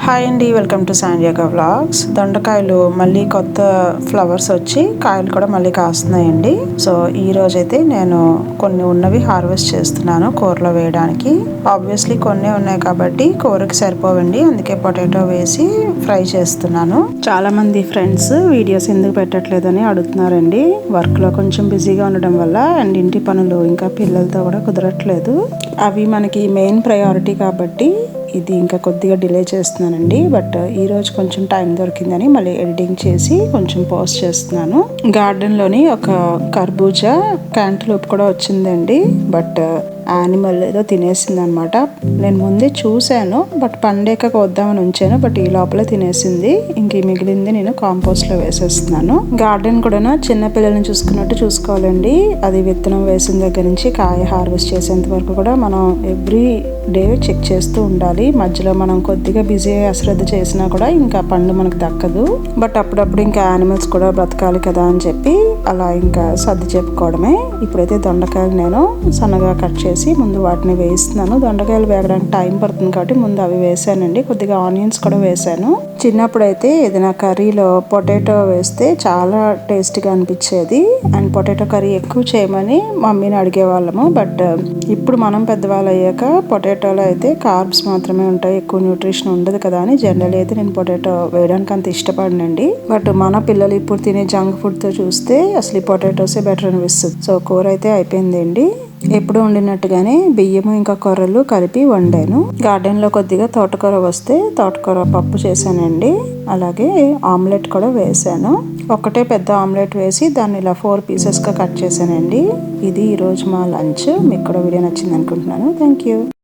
Hi అండి, welcome to సాండియాగా vlogs. దొండకాయలు మళ్ళీ కొత్త ఫ్లవర్స్ వచ్చి కాయలు కూడా మళ్ళీ కాస్తున్నాయండి. సో ఈ రోజైతే నేను కొన్ని ఉన్నవి హార్వెస్ట్ చేస్తున్నాను కూరలో వేయడానికి. ఆబ్వియస్లీ కొన్ని ఉన్నాయి కాబట్టి కూరకి సరిపోవండి, అందుకే పొటాటో వేసి ఫ్రై చేస్తున్నాను. చాలా మంది ఫ్రెండ్స్ వీడియోస్ ఎందుకు పెట్టట్లేదని అడుగుతున్నారండి. వర్క్ లో కొంచెం బిజీగా ఉండడం వల్ల అండ్ ఇంటి పనులు ఇంకా పిల్లలతో కూడా కుదరట్లేదు. అవి మనకి మెయిన్ ప్రయారిటీ కాబట్టి ఇది ఇంకా కొద్దిగా డిలే చేస్తున్నానండి. బట్ ఈరోజు కొంచెం టైం దొరికిందని మళ్ళీ ఎడిటింగ్ చేసి కొంచెం పోస్ట్ చేస్తున్నాను. గార్డెన్లోని ఒక కర్బూజా క్యాంటలూప్ కూడా వచ్చిందండి. బట్ యానిమల్ ఏదో తినేసింది అనమాట. నేను ముందే చూశాను, బట్ పండేక వద్దామని ఉంచాను, బట్ ఈ లోపల తినేసింది. ఇంక మిగిలింది నేను కాంపోస్ట్ లో వేసేస్తున్నాను. గార్డెన్ కూడా చిన్న పిల్లల్ని చూసుకున్నట్టు చూసుకోవాలండి. అది విత్తనం వేసిన దగ్గర నుంచి కాయ హార్వెస్ట్ చేసేంత వరకు కూడా మనం ఎవ్రీ డే చెక్ చేస్తూ ఉండాలి. మధ్యలో మనం కొద్దిగా బిజీ అశ్రద్ధ చేసినా కూడా ఇంకా పండు మనకు దక్కదు. బట్ అప్పుడప్పుడు ఇంకా యానిమల్స్ కూడా బ్రతకాలి కదా అని చెప్పి అలా ఇంకా సర్ది చెప్పుకోవడమే. ఇప్పుడైతే దొండకాయలు నేను సన్నగా కట్ చేసి ముందు వాటిని వేస్తున్నాను. దొండకాయలు వేగడానికి టైం పడుతుంది కాబట్టి ముందు అవి వేసానండి. కొద్దిగా ఆనియన్స్ కూడా వేసాను. చిన్నప్పుడు అయితే ఏదైనా కర్రీలో పొటాటో వేస్తే చాలా టేస్టీగా అనిపించేది. అండ్ పొటాటో కర్రీ ఎక్కువ చేయమని మమ్మీని అడిగేవాళ్ళము. బట్ ఇప్పుడు మనం పెద్దవాళ్ళు అయ్యాక పొటాటోలో అయితే కార్బ్స్ మాత్రమే ఉంటాయి, ఎక్కువ న్యూట్రిషన్ ఉండదు కదా అని జనరల్ అయితే నేను పొటాటో వేయడానికి అంత ఇష్టపడనండి. బట్ మన పిల్లలు ఇప్పుడు తినే జంక్ ఫుడ్ తో చూస్తే అసలు ఈ పొటాటోసే బెటర్ అనిపిస్తుంది. సో కూర అయితే అయిపోయిందండి. ఎప్పుడు వండినట్టుగానే బియ్యము ఇంకా కొర్రలు కలిపి వండాను. గార్డెన్ లో కొద్దిగా తోటకూర వస్తే తోటకూర పప్పు చేశానండి. అలాగే ఆమ్లెట్ కూడా వేసాను. ఒకటే పెద్ద ఆమ్లెట్ వేసి దాన్ని ఇలా 4 పీసెస్ గా కట్ చేశానండి. ఇది ఈరోజు మా లంచ్. మీకు కూడా వీడియో నచ్చింది అనుకుంటున్నాను. Thank you.